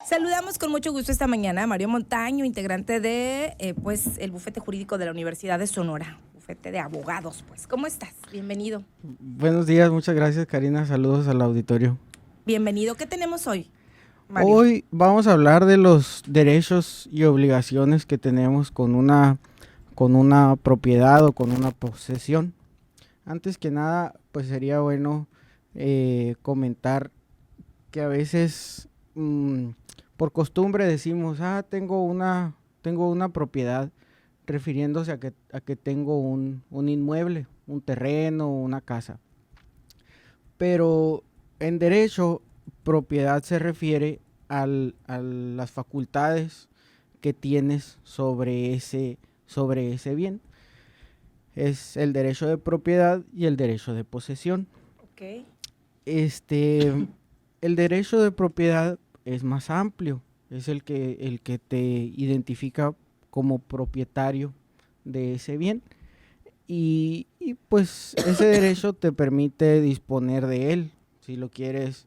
Saludamos con mucho gusto esta mañana a Mario Montaño, integrante de el bufete jurídico de la Universidad de Sonora, bufete de abogados. Pues, ¿cómo estás? Bienvenido. Buenos días, muchas gracias, Karina. Saludos al auditorio. Bienvenido. ¿Qué tenemos hoy, Mario? Hoy vamos a hablar de los derechos y obligaciones que tenemos con una propiedad o con una posesión. Antes que nada, pues sería bueno comentar que a veces por costumbre decimos, tengo una propiedad, refiriéndose a que tengo un inmueble, un terreno, una casa. Pero en derecho, propiedad se refiere a las facultades que tienes sobre ese bien. Es el derecho de propiedad y el derecho de posesión. Okay. El derecho de propiedad es más amplio, es el que te identifica como propietario de ese bien y pues ese derecho te permite disponer de él, si lo quieres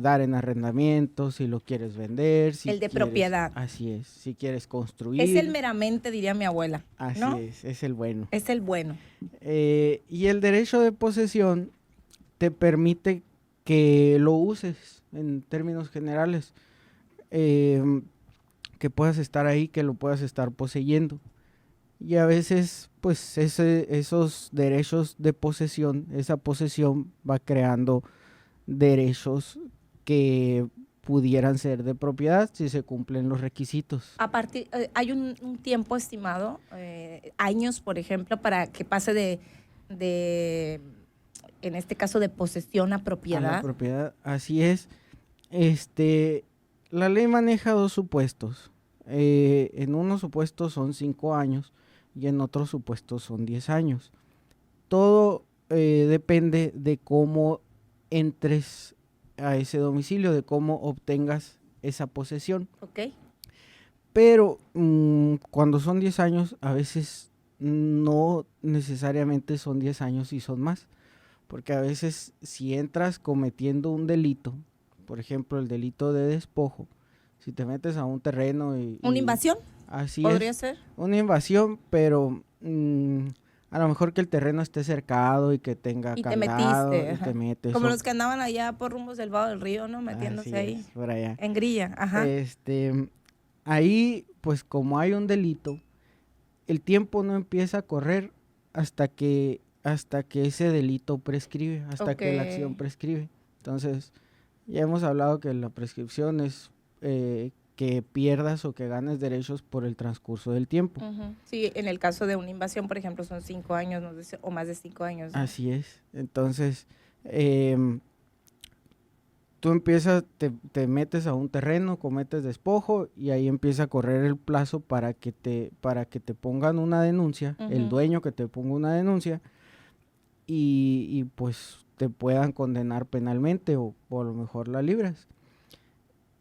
dar en arrendamiento, si lo quieres vender. Si el de quieres, propiedad. Así es, si quieres construir. Es el meramente, diría mi abuela, ¿no? Así es el bueno. Es el bueno. Y el derecho de posesión te permite que lo uses en términos generales, que puedas estar ahí, que lo puedas estar poseyendo. Y a veces, pues, esos derechos de posesión, esa posesión va creando derechos que pudieran ser de propiedad si se cumplen los requisitos. Hay un tiempo estimado, años, por ejemplo, para que pase de en este caso, de posesión a propiedad. A la propiedad, así es. La ley maneja dos supuestos. En unos supuestos son 5 años y en otros supuestos son 10 años. Todo depende de cómo entres a ese domicilio, de cómo obtengas esa posesión. Ok. Pero cuando son 10 años, a veces no necesariamente son 10 años y son más. Porque a veces si entras cometiendo un delito, por ejemplo el delito de despojo, si te metes a un terreno ¿Una invasión? Así ¿Podría es, ser? Una invasión, pero a lo mejor que el terreno esté cercado y que tenga candado y te metes. Como los que andaban allá por rumbos del Vado del Río, ¿no? Metiéndose ahí. Por allá. En grilla, ajá. Ahí, pues como hay un delito, el tiempo no empieza a correr hasta que ese delito prescribe, hasta que la acción prescribe. Entonces, ya hemos hablado que la prescripción es que pierdas o que ganes derechos por el transcurso del tiempo. Uh-huh. Sí, en el caso de una invasión, por ejemplo, son 5 años o más de 5 años, ¿no? Así es. Entonces, tú te metes a un terreno, cometes despojo y ahí empieza a correr el plazo para que te pongan una denuncia, uh-huh. El dueño que te ponga una denuncia y pues te puedan condenar penalmente o a lo mejor la libras.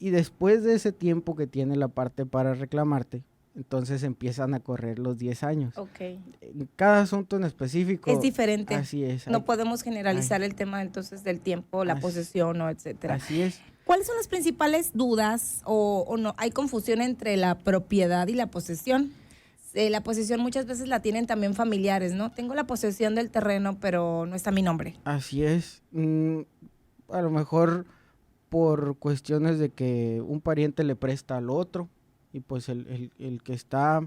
Y después de ese tiempo que tiene la parte para reclamarte, entonces empiezan a correr los 10 años. Okay. Cada asunto en específico es diferente. Así es. No podemos generalizar el tema entonces del tiempo, la posesión o etcétera. Así es. ¿Cuáles son las principales dudas o no? ¿Hay confusión entre la propiedad y la posesión? La posesión muchas veces la tienen también familiares, ¿no? Tengo la posesión del terreno, pero no está mi nombre. Así es. A lo mejor por cuestiones de que un pariente le presta al otro y pues el que está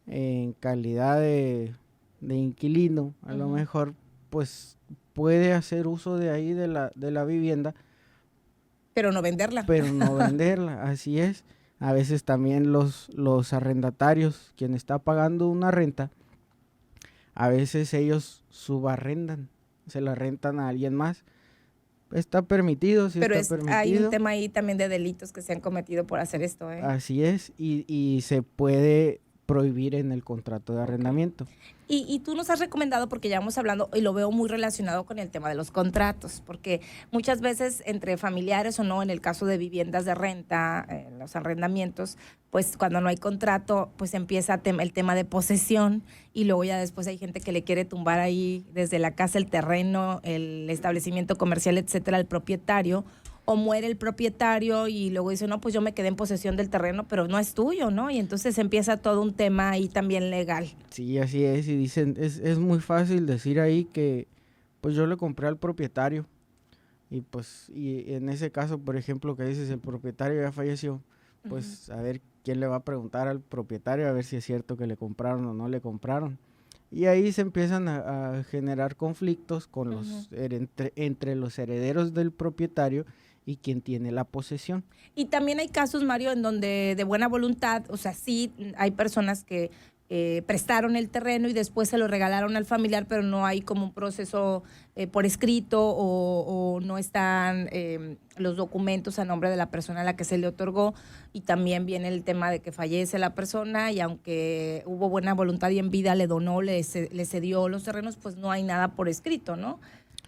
en calidad de inquilino, a lo mejor pues puede hacer uso de ahí de la vivienda. Pero no venderla. Así es. A veces también los arrendatarios, quien está pagando una renta, a veces ellos subarrendan, se la rentan a alguien más. Está permitido, sí. Pero está permitido. Hay un tema ahí también de delitos que se han cometido por hacer esto, ¿eh? Así es, y se puede prohibir en el contrato de arrendamiento. Y tú nos has recomendado, porque ya vamos hablando, y lo veo muy relacionado con el tema de los contratos, porque muchas veces entre familiares o no, en el caso de viviendas de renta, los arrendamientos, pues cuando no hay contrato, pues empieza el tema de posesión, y luego ya después hay gente que le quiere tumbar ahí desde la casa el terreno, el establecimiento comercial, etcétera, al propietario, o muere el propietario y luego dice, no, pues yo me quedé en posesión del terreno, pero no es tuyo, ¿no? Y entonces empieza todo un tema ahí también legal. Sí, así es, y dicen, es muy fácil decir ahí que pues yo le compré al propietario, y pues, y en ese caso, por ejemplo, que dices, el propietario ya falleció, pues a ver quién le va a preguntar al propietario a ver si es cierto que le compraron o no le compraron. Y ahí se empiezan a generar conflictos con entre los herederos del propietario y quien tiene la posesión. Y también hay casos, Mario, en donde de buena voluntad, o sea, sí hay personas que prestaron el terreno y después se lo regalaron al familiar, pero no hay como un proceso por escrito o no están los documentos a nombre de la persona a la que se le otorgó, y también viene el tema de que fallece la persona y aunque hubo buena voluntad y en vida le donó, le cedió los terrenos, pues no hay nada por escrito, ¿no?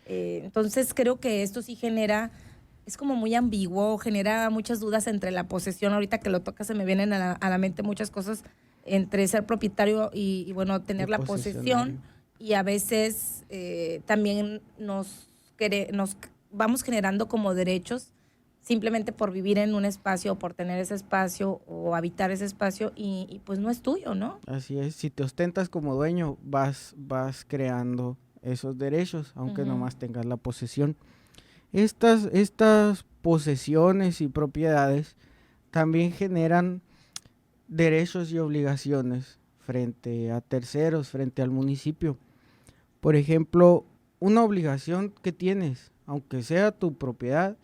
Entonces creo que esto sí genera, es como muy ambiguo, genera muchas dudas entre la posesión. Ahorita que lo toca se me vienen a la mente muchas cosas entre ser propietario y bueno, tener la posesión, y a veces también nos vamos generando como derechos simplemente por vivir en un espacio, o por tener ese espacio o habitar ese espacio y pues no es tuyo, ¿no? Así es, si te ostentas como dueño, vas creando esos derechos, aunque nomás tengas la posesión. Estas posesiones y propiedades también generan derechos y obligaciones frente a terceros, frente al municipio. Por ejemplo, una obligación que tienes, aunque sea tu propiedad,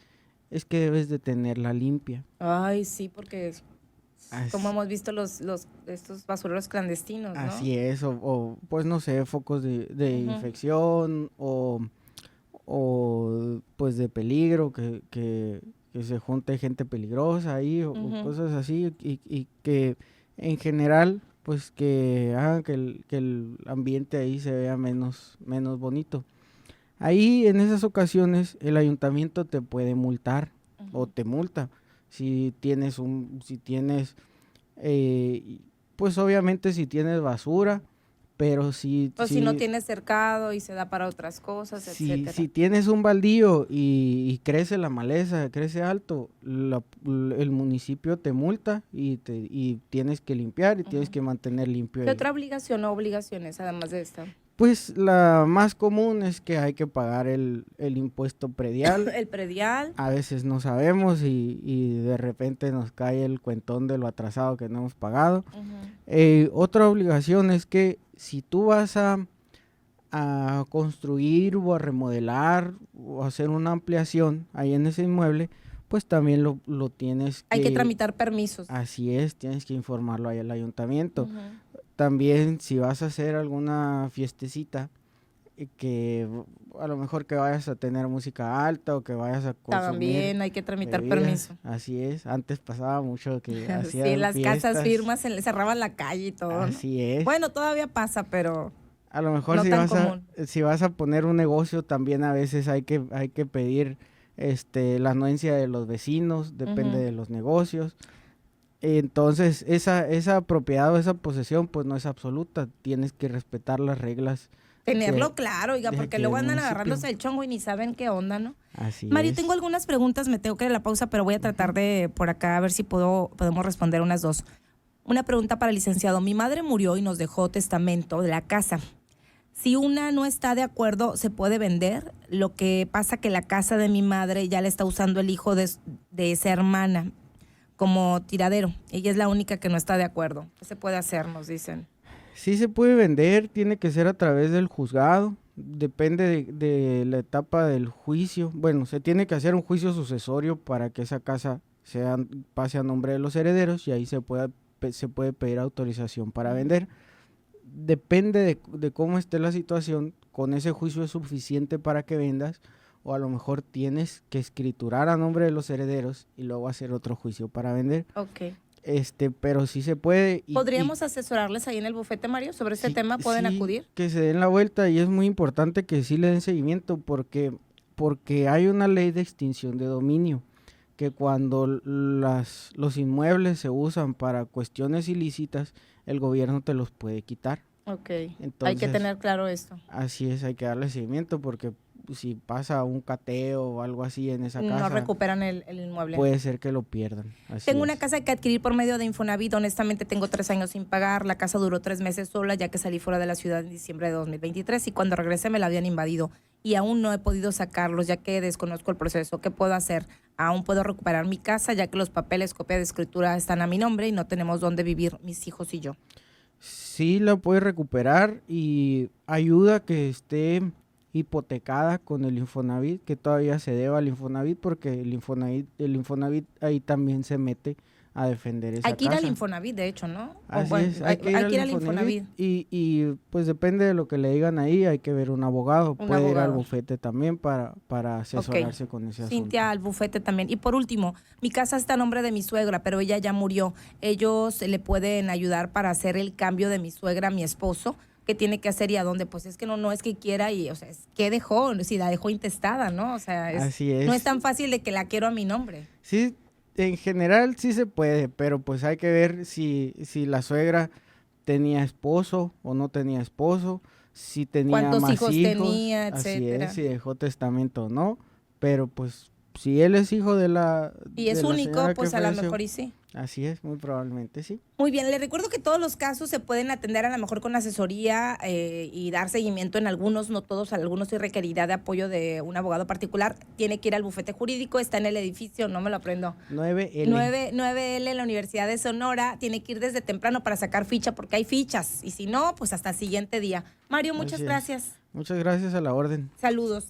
es que debes de tenerla limpia. Ay, sí, porque como hemos visto estos basureros clandestinos, ¿no? Así es, o pues no sé, focos de infección o pues de peligro, que se junte gente peligrosa ahí o cosas así y que en general pues que hagan que el ambiente ahí se vea menos bonito. Ahí en esas ocasiones el ayuntamiento te puede multar o te multa si tienes pues obviamente si tienes basura, pero si no tienes cercado y se da para otras cosas, etcétera. Si tienes un baldío y crece la maleza, crece alto, el municipio te multa y tienes que limpiar y tienes que mantener limpio. ¿Qué otra obligación o obligaciones además de esta? Pues la más común es que hay que pagar el impuesto predial. El predial. A veces no sabemos y de repente nos cae el cuentón de lo atrasado que no hemos pagado. Otra obligación es que si tú vas a construir o a remodelar o hacer una ampliación ahí en ese inmueble, pues también lo tienes que... Hay que tramitar permisos. Así es, tienes que informarlo ahí al ayuntamiento. También si vas a hacer alguna fiestecita, que a lo mejor que vayas a tener música alta o que vayas a consumir también hay que tramitar bebidas. Permiso. Así es, antes pasaba mucho que hacían sí, las fiestas. Casas firmas cerraban la calle y todo. Así es. Bueno, todavía pasa, pero a lo mejor no si vas a poner un negocio, también a veces hay que pedir la anuencia de los vecinos, depende de los negocios. Entonces, esa propiedad o esa posesión, pues no es absoluta, tienes que respetar las reglas. Tenerlo claro, oiga, porque luego andan agarrándose el chongo y ni saben qué onda, ¿no? Así Mario, es. tengo algunas preguntas, me tengo que ir a la pausa, pero voy a tratar de por acá a ver si podemos responder unas dos. Una pregunta para el licenciado. Mi madre murió y nos dejó testamento de la casa. Si una no está de acuerdo, ¿se puede vender? Lo que pasa que la casa de mi madre ya la está usando el hijo de esa hermana como tiradero. Ella es la única que no está de acuerdo. ¿Qué se puede hacer? Nos dicen. Sí se puede vender, tiene que ser a través del juzgado, depende de la etapa del juicio. Bueno, se tiene que hacer un juicio sucesorio para que esa casa pase a nombre de los herederos y ahí se puede pedir autorización para vender. Depende de cómo esté la situación, con ese juicio es suficiente para que vendas, o a lo mejor tienes que escriturar a nombre de los herederos y luego hacer otro juicio para vender. Ok. Pero sí se puede. ¿Podríamos asesorarles ahí en el bufete, Mario, sobre este tema? ¿Pueden acudir? Que se den la vuelta y es muy importante que sí le den seguimiento porque hay una ley de extinción de dominio que cuando los inmuebles se usan para cuestiones ilícitas, el gobierno te los puede quitar. Ok, entonces, hay que tener claro esto. Así es, hay que darle seguimiento porque si pasa un cateo o algo así en esa casa, No recuperan el inmueble. puede ser que lo pierdan. Así Tengo una es. casa que adquirir por medio de Infonavit. Honestamente, tengo 3 años sin pagar. La casa duró 3 meses sola, ya que salí fuera de la ciudad en diciembre de 2023 y cuando regresé me la habían invadido. Y aún no he podido sacarlos, ya que desconozco el proceso. ¿Qué puedo hacer? Aún puedo recuperar mi casa, ya que los papeles, copia de escritura están a mi nombre y no tenemos dónde vivir mis hijos y yo. Sí la puede recuperar y ayuda que esté hipotecada con el Infonavit, que todavía se deba al Infonavit, porque el Infonavit ahí también se mete a defender esa Hay que ir al casa. Infonavit, de hecho, ¿no? O Así bueno, es, hay que ir al Infonavit y pues depende de lo que le digan ahí, hay que ver un abogado, Un puede ir al abogado. bufete también para asesorarse con ese asunto. Cintia, al bufete también. Y por último, mi casa está a nombre de mi suegra, pero ella ya murió. Ellos le pueden ayudar para hacer el cambio de mi suegra a mi esposo. ¿Qué tiene que hacer y a dónde? Pues es que no es que quiera y, o sea, es que dejó, si la dejó intestada, ¿no? O sea, Así es. no es tan fácil de que la quiero a mi nombre. Sí, en general sí se puede, pero pues hay que ver si la suegra tenía esposo o no tenía esposo, si tenía ¿Cuántos más hijos tenía, así etcétera? es, si dejó testamento o no, pero pues si él es hijo de la Y es de la único, señora que pues a lo falleció, mejor y sí. así es, muy probablemente sí. Muy bien, le recuerdo que todos los casos se pueden atender a lo mejor con asesoría y dar seguimiento en algunos, no todos, algunos sí requerirá de apoyo de un abogado particular. Tiene que ir al bufete jurídico, está en el edificio, no me lo aprendo. 9L. 9L en la Universidad de Sonora, tiene que ir desde temprano para sacar ficha porque hay fichas y si no, pues hasta el siguiente día. Mario, muchas Así es. gracias. Muchas gracias a la orden. Saludos.